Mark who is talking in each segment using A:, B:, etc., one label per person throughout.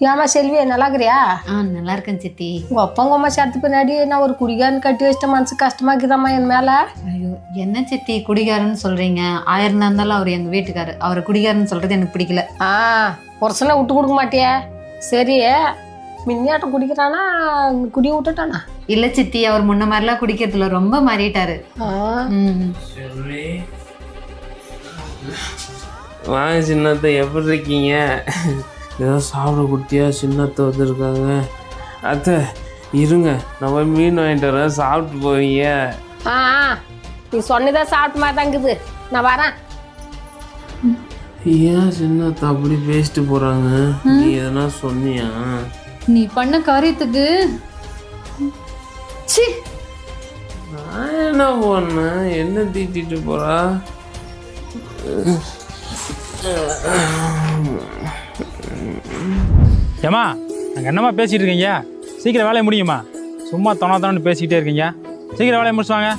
A: ஏமா செல்வி நல்லா இருக்கிறியா?
B: நல்லா இருக்கேன் சித்தி.
A: உங்க அப்பங்க அம்மா சேர்த்து பின்னாடி நான் ஒரு குடிகாரன் கட்டி வச்சிட்ட மனசு கஷ்டமா இருக்குதாம்மா என் மேல.
B: ஐயோ என்ன சித்தி குடிகாரன்னு சொல்றீங்க? 1000 இருந்தாலும் அவர் எங்க வீட்டுக்காரு, அவரை குடிகாரன்னு சொல்றது எனக்கு பிடிக்கல.
A: புருஷனை விட்டு கொடுக்க மாட்டியா? சரி மின்னியாட்டம் குடிக்கிறானா குடிய விட்டுட்டானா?
B: இல்ல சித்தி, அவர் முன்ன மாதிரிலாம் குடிக்கிறதுல ரொம்ப மாறிட்டாரு.
C: வாங்க சின்னத்தை, எப்படி இருக்கீங்க? ஏதோ சாப்பிட குட்டியா சின்னத்தை வந்துருக்காங்க. அத்தை இருங்க, நம்ம மீன் வாங்கிட்டு வரேன், சாப்பிட்டு போவீங்க.
A: நீ சொன்னதான் சாப்பிட்டு மாதிரி தாங்குது, நான் வரேன்.
C: ஏன் சின்னத்தை அப்படி பேசிட்டு போறாங்க? நீ எதனா சொன்னியா?
B: நீ பண்ண காரியத்துக்கு
C: நான் என்ன பண்ணேன்? என்ன தீட்டிட்டு போறா?
D: ஏம்மா அங்கே என்னம்மா பேசிகிட்டு இருக்கீங்க? சீக்கிரம் வேலையை முடியுமா? சும்மா தொணாத்தோன்னு பேசிக்கிட்டே இருக்கீங்க. சீக்கிரம் வேலையை முடிச்சுவாங்க.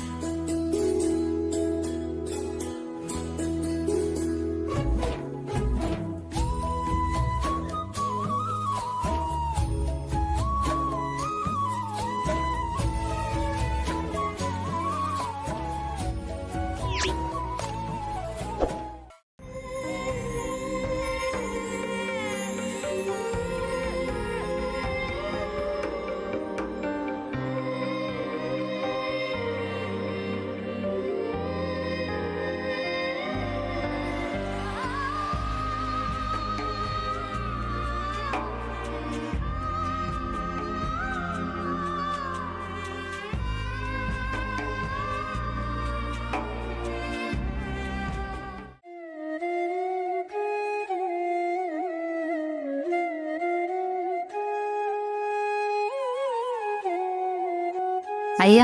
B: ஐயா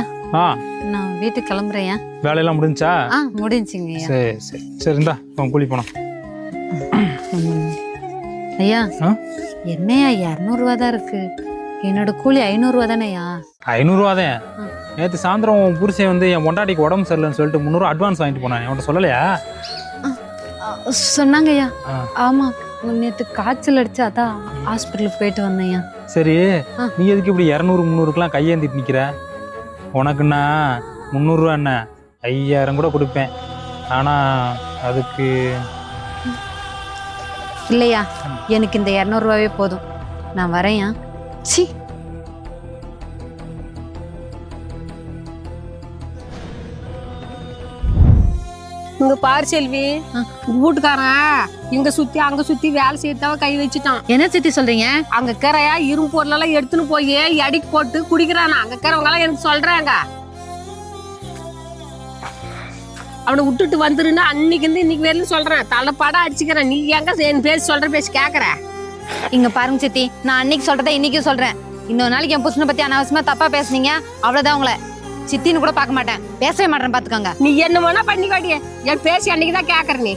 D: நான்
B: வீட்டுக்கு கிளம்புறேன்.
D: வேலையெல்லாம் முடிஞ்சா?
B: முடிஞ்சுங்க.
D: சரி சரி சரி, இந்தா கூலி போனோம்.
B: ஐயா என்னையா 200 ரூபா தான் இருக்கு, என்னோட கூலி 500 ரூபா தானேயா?
D: 500 ரூபா தான். நேற்று சாயந்தரம் உன் புருஷன் வந்து என் பொண்டாட்டிக்கு உடம்பு சரியில்லைன்னு சொல்லிட்டு 300 அட்வான்ஸ் வாங்கிட்டு போனான். உன்ட்ட சொல்லலையா?
B: சொன்னாங்க ஐயா. ஆமா, நேற்று காய்ச்சல் அடிச்சு அதான் ஹாஸ்பிட்டலுக்கு போயிட்டு வந்தேன்யா.
D: சரி, நீ எதுக்கு இப்படி 200 300க்குலாம் கையேந்திட்டு நிற்கிற? உனக்குன்னா 300 ரூபா என்ன 5000 கூட கொடுப்பேன். ஆனால் அதுக்கு
B: இல்லையா, எனக்கு இந்த 200 ரூபாவே போதும், நான் வரேன். சி
A: இங்க பாரு செல்வி, வீட்டுக்காரன் இங்க சுத்தி அங்க சுத்தி வேலை செய்யறதவ கை வச்சுட்டான்.
B: என்ன சித்தி சொல்றீங்க?
A: அங்க கரையா இரும்பு பொருளெல்லாம் எடுத்துன்னு போய் எடிக்கு போட்டு குடிக்கிறானா. அங்க இருக்கிறவங்க எல்லாம் எனக்கு சொல்றாங்க. அவனை விட்டுட்டு வந்துருன்னு அன்னைக்கு இருந்து இன்னைக்கு வரலும் சொல்றேன். தலைப்பாடா அடிச்சுக்கிறேன். நீ எங்க என் பேசி சொல்ற பேசி கேக்குற?
B: இங்க பாருங்க சித்தி, நான் அன்னைக்கு சொல்றதை இன்னைக்கும் சொல்றேன். இன்னொரு நாளைக்கு என் புருஷனை பத்தி அனாவசியமா தப்பா பேசுனீங்க, அவ்வளவுதான். உங்களை சித்தின்னு கூட பார்க்க மாட்டேன், பேசவே மாட்டேன், பாத்துக்கோங்க.
A: நீ என்ன வேணா பண்ணி காட்டிய, என் பேசி அன்னைக்குதான் கேக்குற. நீ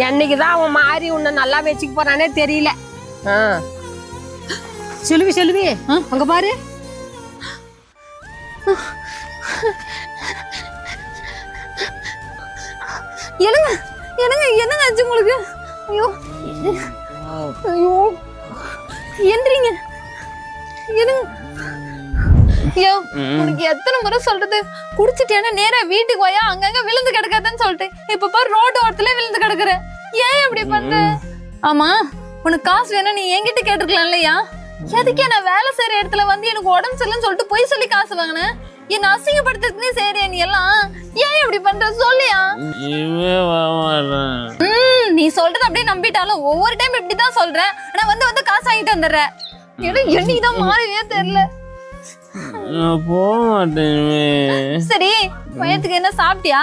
A: என்னைக்குதான் அவன் மாறி உன்னை நல்லா வச்சுக்க போறானே தெரியல. செல்வி செல்வி அங்க பாரு.
B: என்னங்க என்னங்க என்னங்க ஆச்சு உங்களுக்கு? ஐயோ ஐயோ, எந்திரிங்க. என்னங்க? ஐயோ, உனக்கு எத்தனை முறை சொல்றது, குடிச்சிட்டேன்னா நேரா வீட்டுக்கு போயா, அங்கங்க விழுந்து கிடக்காதுன்னு சொல்லிட்டு இப்ப பாரு ரோடு ஓரத்துல விழுந்து கிடக்குற. ஏன் இப்படி பண்ற? ஆமா, உனக்கு காசு வேணும், நீ என்கிட்ட கேட்டிருக்கலாம் இல்லையா? எதுக்கே நான் வேலை செய்யற இடத்துல வந்து எனக்கு உடம்பு சரியில்லைன்னு சொல்லிட்டு போய் சொல்லி காசு வாங்கினேன். என்ன அசிங்கப்படுத்துறதுனே சரியா நீ எல்லாம்? ஏன் இப்படி பண்ற சொல்லியா? நீ சொல்றது அப்படியே நம்பிட்டாலும் ஒவ்வொரு டைம் இப்படிதான் சொல்றேன். ஆனா வந்து வந்து காசு வாங்கிட்டு வந்துடுற. என்னைக்குதான் மாறவே தெரியல.
C: போக மாட்டேன்.
B: சரி, வயத்துக்கு என்ன சாப்பிட்டியா?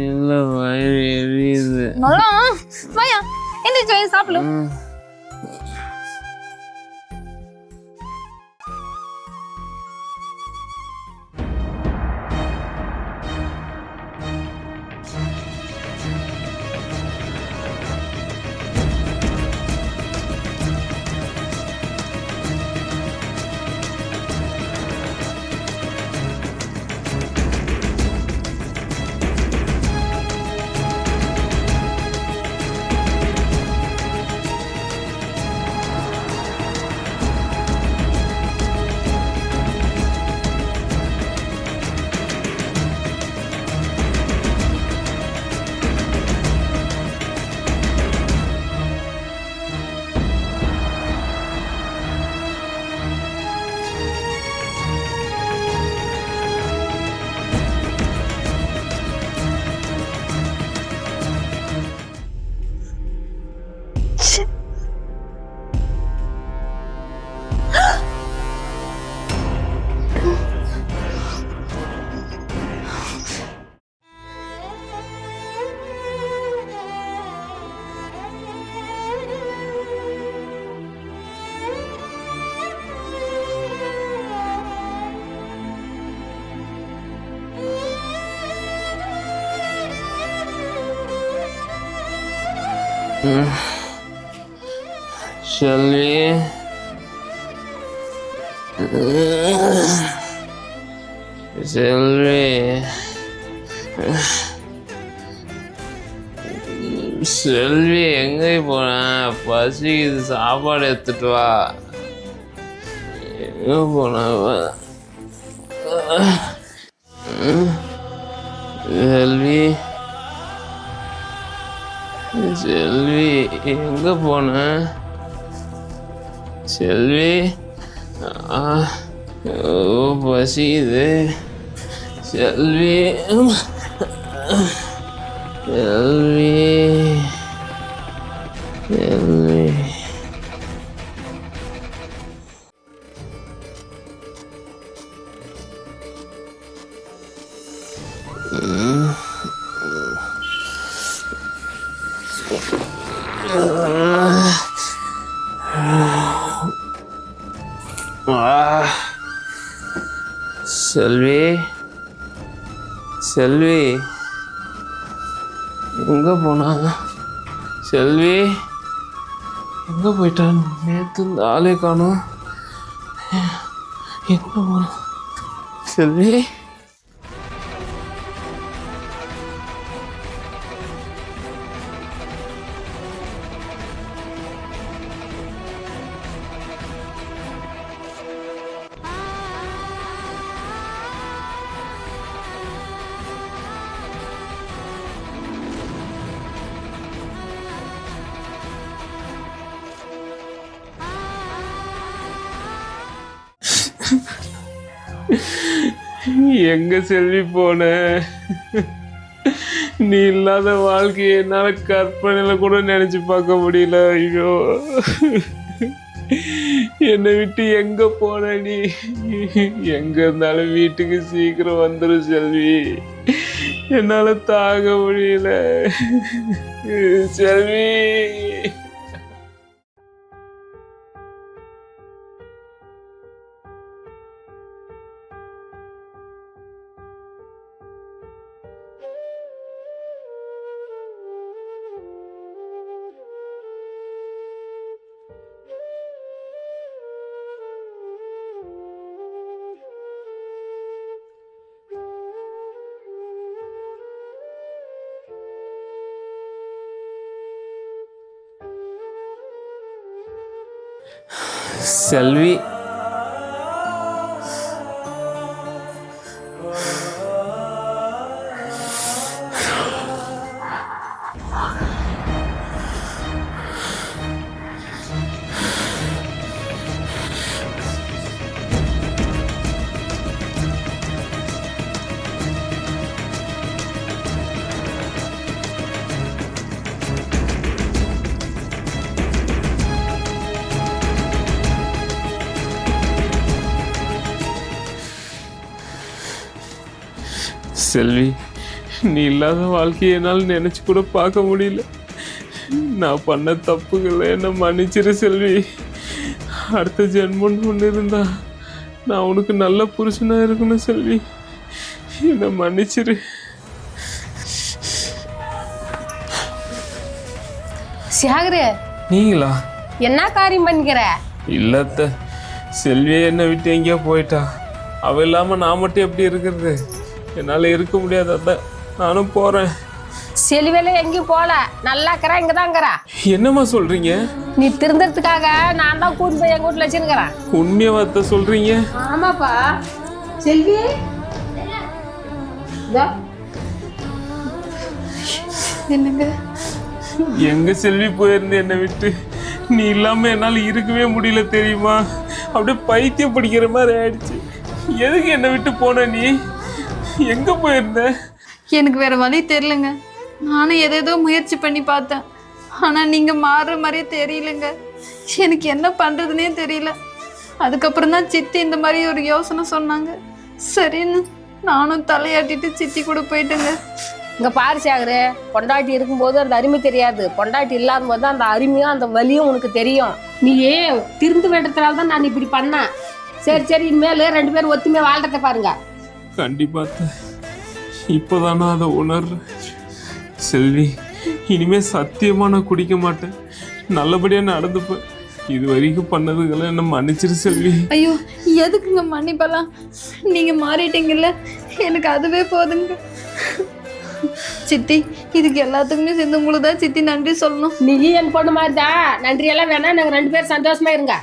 C: இல்ல, வயிறு எரியுது.
B: நல்லா வாயா, எந்திரிச்சு சாப்பிடலாம்.
C: செல்வி செல்வி செல்வி எங்கே போன? பசிக்குது, சாப்பாடு எடுத்துட்டு வா. எங்கே போன? செல்வி செல்வி எங்கே போன? செல்வி பசிக்குது. செல்வி செல்வி செல்வி செல்வி செல்வி எங்கே போனா? செல்வி எங்கே போயிட்டான்? நேற்று இந்த ஆளே காணோம். எங்கே போனா செல்வி? எங்க செல்வி போன? நீ இல்லாத வாழ்க்கையை என்னால கற்பனையில கூட நினைச்சு பார்க்க முடியல. ஐயோ, என்னை விட்டு எங்க போன நீ? எங்க இருந்தாலும் வீட்டுக்கு சீக்கிரம் வந்துரு செல்வி. என்னால தாங்க முடியல செல்வி. செல்வி செல்வி, நீ இல்லாத வாழ்க்கையை என்னால் நினைச்சு கூட பார்க்க முடியல. நான் பண்ண தப்புகளை என்ன மன்னிச்சிரு செல்வி. அடுத்த ஜென்மம்னு ஒன்று இருந்தா நான் உனக்கு நல்ல புருஷனா இருக்கணும் செல்வி. என்னை மன்னிச்சிரு.
A: சாகரு,
C: நீங்களா?
A: என்ன காரியம் பண்ணிக்கிற?
C: இல்லத்த, செல்வியே என்னை விட்டு எங்கேயோ போயிட்டா. அவ இல்லாம நான் மட்டும் எப்படி இருக்கிறது? என்னால இருக்க முடியாது. அதான் நானும் போறேன்.
A: செல்வியில எங்கேயும் போல, நல்லா இருக்கிறா, இங்கதான் இருக்கிறா.
C: என்னம்மா சொல்றீங்க?
A: நீ திருந்தறதுக்காக நான் தான் கூட்டு போய் எங்க வீட்டுல வச்சிருக்கிறேன்.
C: உண்மையாவத்த சொல்றீங்க?
A: ஆமாப்பா. செல்வி
B: என்னங்க?
C: எங்க செல்வி போயிருந்து என்னை விட்டு? நீ இல்லாம என்னால இருக்கவே முடியல தெரியுமா? அப்படியே பைத்தியம் பிடிக்கிற மாதிரி ஆயிடுச்சு. எதுக்கு என்னை விட்டு போன? நீ எங்க போயிருந்த?
B: எனக்கு வேற வழி தெரியலங்க. நானும் ஏதேதோ முயற்சி பண்ணி பார்த்தேன். ஆனா நீங்க மாறுற மாதிரியே தெரியலங்க. எனக்கு என்ன பண்றதுன்னே தெரியல. அதுக்கப்புறம் தான் சித்தி இந்த மாதிரி ஒரு யோசனை சொன்னாங்க. சரின்னு நானும் தலையாட்டிட்டு சித்தி கூட போயிட்டேங்க.
A: இங்க பாரு சாகரு, பொண்டாட்டி இருக்கும்போது அந்த அருமை தெரியாது. பொண்டாட்டி இல்லாத போது அந்த அருமையும் அந்த வலியும் உனக்கு தெரியும். நீ திருந்து வேண்டதுனால தான் நான் இப்படி பண்ணேன். சரி சரி, இனிமேல் 2 பேரும் ஒத்துமையா வாழ்றத பாருங்க.
C: கண்டிப்பா இப்போதானா அதை உணர்றேன். செல்வி, இனிமே சத்தியமா நான் குடிக்க மாட்டேன், நல்லபடியா நடந்துப்பேன். இது வரைக்கும் பண்ணதுக்கெல்லாம் என்ன மன்னிச்சிரு செல்வி.
B: ஐயோ எதுக்குங்க மன்னிப்பெல்லாம், நீங்க மாறிட்டீங்கல்ல, எனக்கு அதுவே போதுங்க. சித்தி இதுக்கு எல்லாத்துக்குமே சேர்ந்து உங்களுக்கு தான் சித்தி நன்றி சொல்லணும்.
A: நீ என் பொண்ணு மாதிரி தான், நன்றியெல்லாம் வேணா, நாங்கள் 2 பேரும் சந்தோஷமா இருங்க.